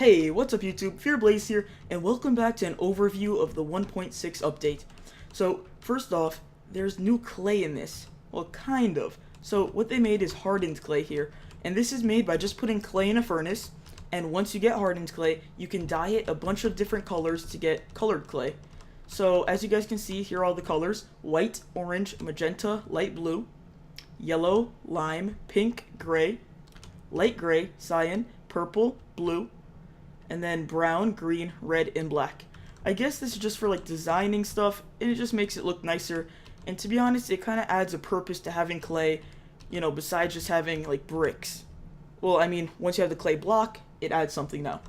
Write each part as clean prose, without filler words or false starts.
Hey, what's up YouTube? FearxBlaze here, and welcome back to an overview of the 1.6 update. So, first off, there's new clay in this. Well, kind of. So, what they made is hardened clay here, and this is made by just putting clay in a furnace, and once you get hardened clay, you can dye it a bunch of different colors to get colored clay. So, as you guys can see, here are all the colors: white, orange, magenta, light blue, yellow, lime, pink, gray, light gray, cyan, purple, blue, and then brown, green, red, and black. I guess this is just for like designing stuff, and it just makes it look nicer. And to be honest, it kind of adds a purpose to having clay, besides just having like bricks. Well, I mean, once you have the clay block, it adds something now.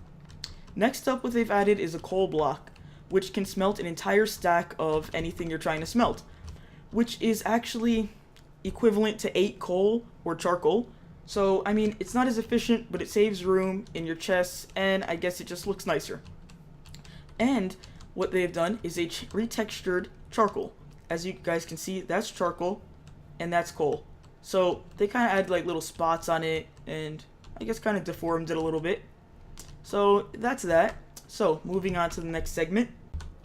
Next up, what they've added is a coal block, which can smelt an entire stack of anything you're trying to smelt, which is actually equivalent to 8 coal or charcoal. So, I mean, it's not as efficient, but it saves room in your chests, and I guess it just looks nicer. And what they've done is they retextured charcoal. As you guys can see, that's charcoal, and that's coal. So, they kind of add like little spots on it, and I guess kind of deformed it a little bit. So, that's that. So, moving on to the next segment.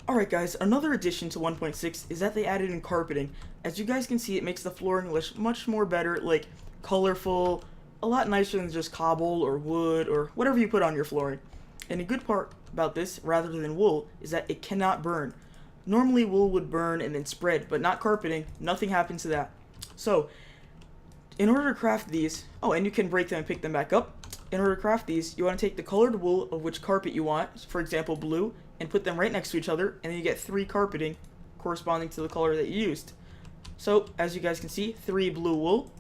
Alright guys, another addition to 1.6 is that they added in carpeting. As you guys can see, it makes the flooring look much more better, like colorful, a lot nicer than just cobble or wood or whatever you put on your flooring. And a good part about this, rather than wool, is that it cannot burn. Normally wool would burn and then spread, but not carpeting. Nothing happens to that. So, in order to craft these, and you can break them and pick them back up. In order to craft these, you want to take the colored wool of which carpet you want, for example blue, and put them right next to each other, and then you get 3 carpeting corresponding to the color that you used. So, as you guys can see, 3 blue wool,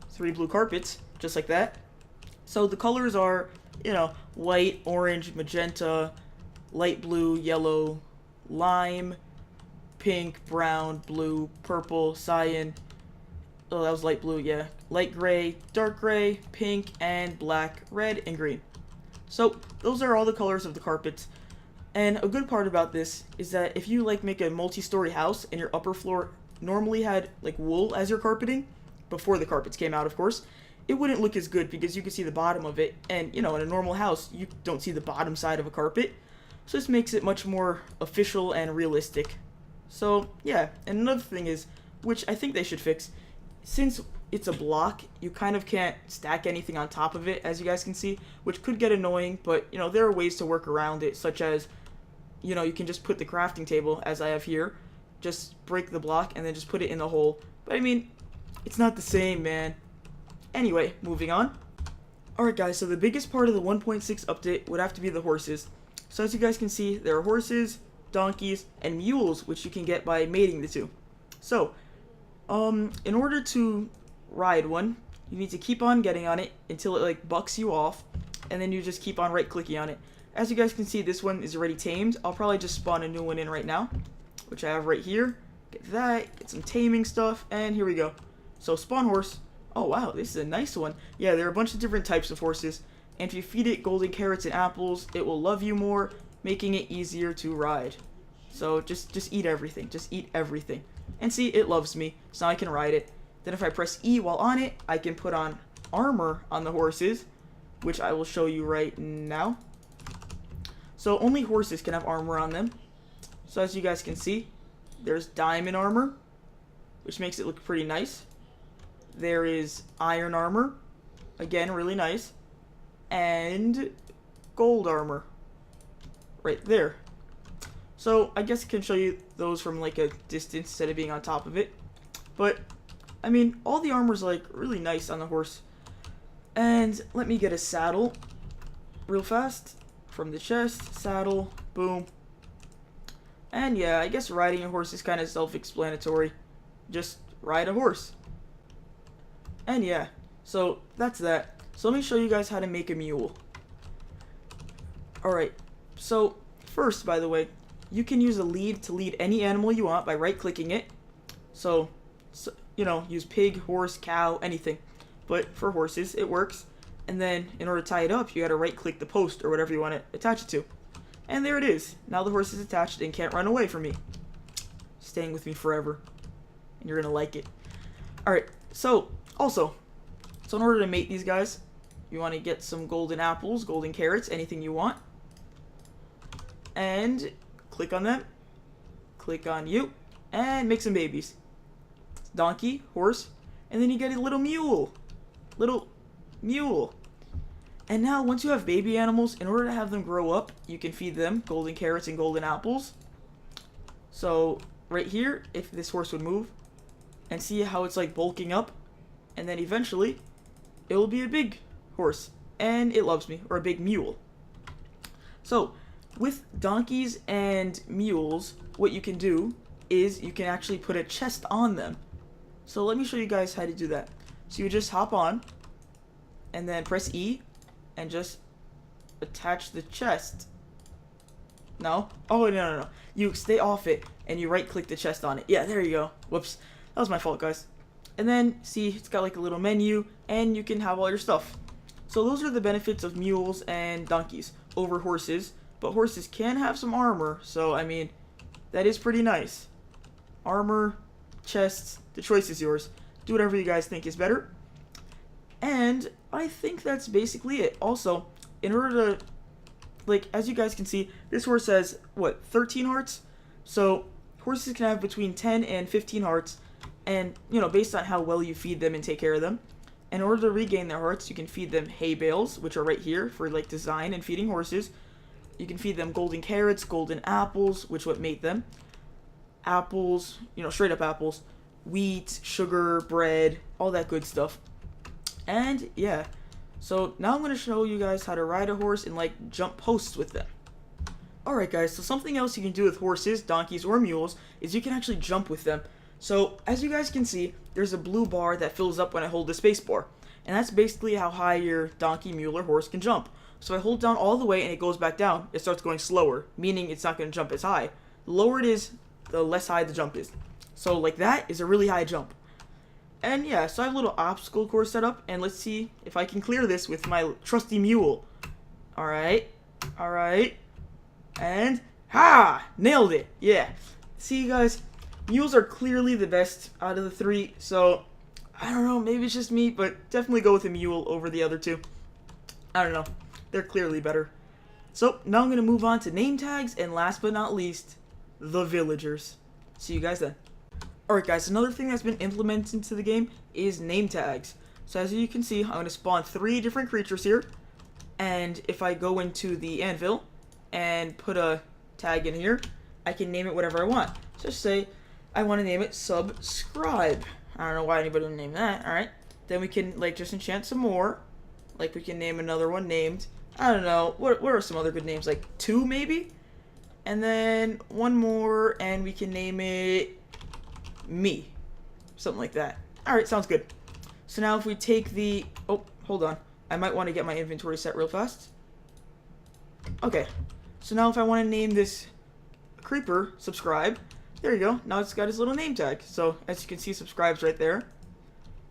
3 blue carpets, just like that. So the colors are, white, orange, magenta, light blue, yellow, lime, pink, brown, blue, purple, cyan. Oh, that was light blue, yeah. Light gray, dark gray, pink, and black, red, and green. So those are all the colors of the carpets. And a good part about this is that if you make a multi-story house and your upper floor normally had like wool as your carpeting, before the carpets came out, of course, it wouldn't look as good because you could see the bottom of it, and in a normal house you don't see the bottom side of a carpet, so this makes it much more official and realistic. So yeah, and another thing is, which I think they should fix, since it's a block, you kind of can't stack anything on top of it, as you guys can see, which could get annoying, but there are ways to work around it, such as you can just put the crafting table, as I have here, just break the block and then just put it in the hole. But I mean, it's not the same, man. Anyway, moving on. Alright guys, so the biggest part of the 1.6 update would have to be the horses. So as you guys can see, there are horses, donkeys, and mules, which you can get by mating the two. So, in order to ride one, you need to keep on getting on it until it bucks you off, and then you just keep on right-clicking on it. As you guys can see, this one is already tamed. I'll probably just spawn a new one in right now, which I have right here. Get that, get some taming stuff, and here we go. So spawn horse. Oh wow, this is a nice one. Yeah, there are a bunch of different types of horses, and if you feed it golden carrots and apples, it will love you more, making it easier to ride. So just eat everything. Just eat everything. And see, it loves me, so now I can ride it. Then if I press E while on it, I can put on armor on the horses, which I will show you right now. So only horses can have armor on them. So as you guys can see, there's diamond armor, which makes it look pretty nice. There is iron armor, again really nice, and gold armor right there. So I guess I can show you those from a distance instead of being on top of it. But I mean, all the armor's really nice on the horse. And let me get a saddle real fast from the chest. Saddle, boom. And yeah, I guess riding a horse is kind of self-explanatory. Just ride a horse. And yeah, so that's that. So let me show you guys how to make a mule. Alright, so first, by the way, you can use a lead to lead any animal you want by right-clicking it. So, use pig, horse, cow, anything. But for horses, it works. And then, in order to tie it up, you gotta right-click the post or whatever you want to attach it to. And there it is. Now the horse is attached and can't run away from me. Staying with me forever. And you're gonna like it. Alright, so in order to mate these guys, you want to get some golden apples, golden carrots, anything you want. and click on them, click on you, and make some babies. Donkey, horse, and then you get a little mule. Little mule. And now, once you have baby animals, in order to have them grow up, you can feed them golden carrots and golden apples. So, right here, if this horse would move, and see how it's like bulking up, and then eventually, it will be a big horse, and it loves me, or a big mule. So, with donkeys and mules, what you can do is you can actually put a chest on them. So let me show you guys how to do that. So you just hop on, and then press E, and just attach the chest. No? Oh, no. You stay off it, and you right-click the chest on it. Yeah, there you go. Whoops. That was my fault, guys. And then, see, it's got like a little menu, and you can have all your stuff. So those are the benefits of mules and donkeys over horses. But horses can have some armor, so, I mean, that is pretty nice. Armor, chests, the choice is yours. Do whatever you guys think is better. And I think that's basically it. Also, in order to, like, as you guys can see, this horse has, what, 13 hearts? So, horses can have between 10 and 15 hearts. And, you know, based on how well you feed them and take care of them. In order to regain their hearts, you can feed them hay bales, which are right here for, like, design and feeding horses. You can feed them golden carrots, golden apples, which what mate them. Apples, you know, straight up apples. Wheat, sugar, bread, all that good stuff. And, yeah. So, now I'm going to show you guys how to ride a horse and, like, jump posts with them. Alright, guys, so something else you can do with horses, donkeys, or mules is you can actually jump with them. So, as you guys can see, there's a blue bar that fills up when I hold the space bar. And that's basically how high your donkey, mule, or horse can jump. So I hold down all the way and it goes back down. It starts going slower, meaning it's not going to jump as high. The lower it is, the less high the jump is. So like that is a really high jump. And yeah, so I have a little obstacle course set up, and let's see if I can clear this with my trusty mule. Alright, and ha! Nailed it, yeah. See you guys, mules are clearly the best out of the three, so I don't know, maybe it's just me, but definitely go with a mule over the other two. I don't know, they're clearly better. So now I'm going to move on to name tags, and last but not least, the villagers. See you guys then. Alright guys, another thing that's been implemented into the game is name tags. So as you can see, I'm going to spawn 3 different creatures here. And if I go into the anvil and put a tag in here, I can name it whatever I want. Just say, I want to name it subscribe. I don't know why anybody would name that, alright. Then we can, like, just enchant some more. Like, we can name another one named, I don't know, what are some other good names? Like, 2 maybe? And then one more, and we can name it me. Something like that. Alright, sounds good. So now if we take the... Oh, hold on. I might want to get my inventory set real fast. Okay. So now if I want to name this creeper subscribe, there you go. Now it's got his little name tag. So as you can see, subscribe's right there.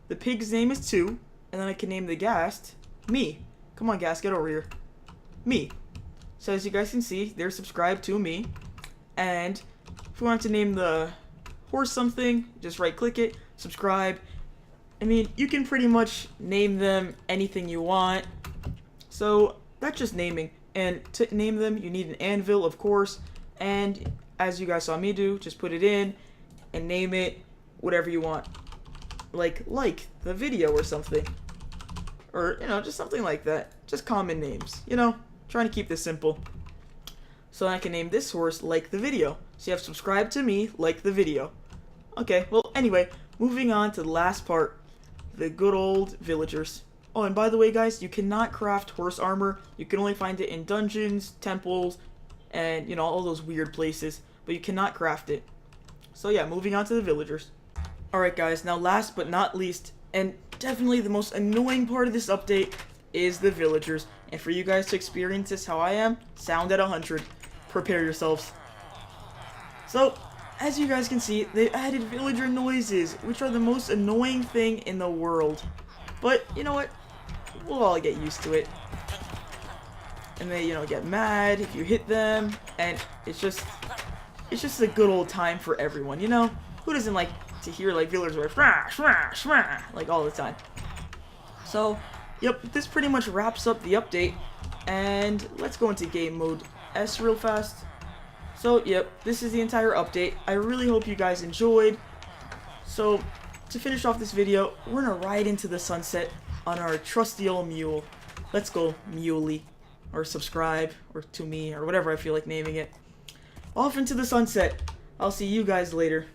The pig's name is 2. And then I can name the ghast me. Come on, ghast, get over here. Me. So as you guys can see, they're subscribed to me. And if we want to name the horse something, just right click it, subscribe. I mean, you can pretty much name them anything you want. So that's just naming. And to name them, you need an anvil, of course. And as you guys saw me do, just put it in and name it whatever you want. Like the video or something. Or, you know, just something like that. Just common names, you know, trying to keep this simple. So I can name this horse like the video. So you have subscribe to me like the video. Okay, well, anyway, moving on to the last part. The good old villagers. Oh, and by the way, guys, you cannot craft horse armor. You can only find it in dungeons, temples, and, you know, all those weird places. But you cannot craft it. So yeah, moving on to the villagers. Alright, guys, now last but not least, and definitely the most annoying part of this update, is the villagers. And for you guys to experience this how I am, sound at 100. Prepare yourselves. So, as you guys can see, they added villager noises, which are the most annoying thing in the world. But, you know what? We'll all get used to it. And they, you know, get mad if you hit them, and it's just a good old time for everyone, you know? Who doesn't like to hear, like, villagers where like, all the time? So, yep, this pretty much wraps up the update, and let's go into game mode S real fast. So, yep, this is the entire update. I really hope you guys enjoyed. So, to finish off this video, we're gonna ride into the sunset on our trusty old mule. Let's go, muley. Or subscribe, or to me, or whatever I feel like naming it. Off into the sunset. I'll see you guys later.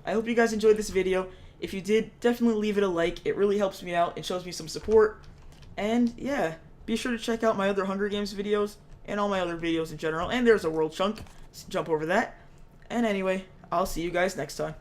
I hope you guys enjoyed this video. If you did, definitely leave it a like. It really helps me out and shows me some support. And yeah, be sure to check out my other Hunger Games videos and all my other videos in general. And there's a world chunk. Jump over that. And anyway, I'll see you guys next time.